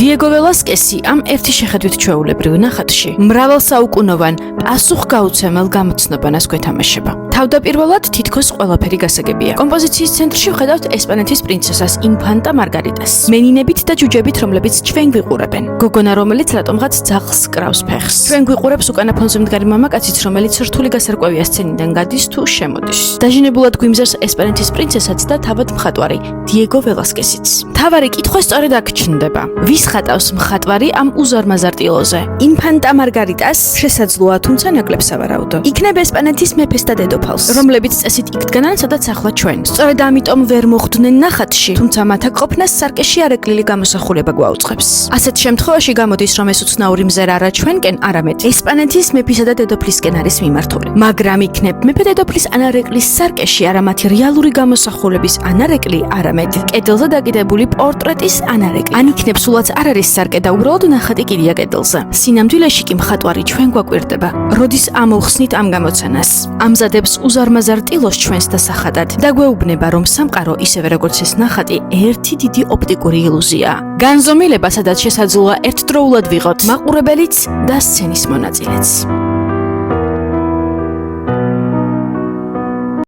დიეგო ველასკესი ამ ერთი შეხედვით ჩვეულებრივ ნახატში მრავალსაუკუნოვან პასუხგაუცემელ გამოცნობანას გვეთამაშება. თავდაპირველად თითქოს ყველაფერი გასაგებია. კომპოზიციის ცენტრში ვხედავთ ესპანეთის პრინცესას ინფანტა მარგარიტას. მენინებით და ჯუჯებით, რომლებიც ჩვენ გვიყურებენ. გოგონა, რომელიც რატომღაც ძაღლს კრავს ფეხს. ჩვენ გვიყურებს უკანა ფონზე მდგარი მამაკაციც, რომელიც რთული გასარკვევია სცენიდან გადის თუ შემოდის. დაჟინებულად გვიმზარს ესპანეთის პრინცესაც და თავად მხატვარი დიეგო ველასკესიც. თავარი კითხვა სწორედ აქ ჩნდება. ვის ხატავს მხატვარი ამ უზარმაზარ ტილოზე? ინფანტა მარგარიტას შესაძლოა, თუმცა ნაკლებ სავარაუდო. იქნებ ესპანეთის მეფეს და დედოფალს, რომლებიც წესით იქდგანან, სადაც ახლა ჩვენ. სწორედ ამიტომ ვერ მოხვდნენ ნახატში, თუმცა მათ აქ ყოფნას სარკეში არეკლილი გამოსახულება გვაუწყებს. ასეთ შემთხვევაში გამოდის, რომ ეს უცნაური მზერა არა ჩვენკენ, არამედ ესპანეთის მეფისა და დედოფლისკენ არის მიმართული. მაგრამ იქნებ მეფე დედოფლის ანარეკლის სარკეში არა მათი რეალური გამოსახულების ანარეკლი, არამედ კედელზე დაკიდებული პორტრეტის ანარეკლი. ან იქნებ სულაც არ არის სარკე და უბრალოდ ნახატი კიდია კედელზე. სინამდვილეში კი მხატვარი ჩვენ გვაკვირდება, როდის ამოვხსნით ამ გამოცანას. ამზადებს უზარმაზარ ტილოს ჩვენს დასახადად და გვეუბნება, რომ სამყარო ისევე როგორც ეს ნახატი ერთი დიდი ოპტიკური ილუზია. განზომილება, სადაც შესაძლოა ერთდროულად ვიღოთ მაყურებელიც და სცენის მონაწილეც.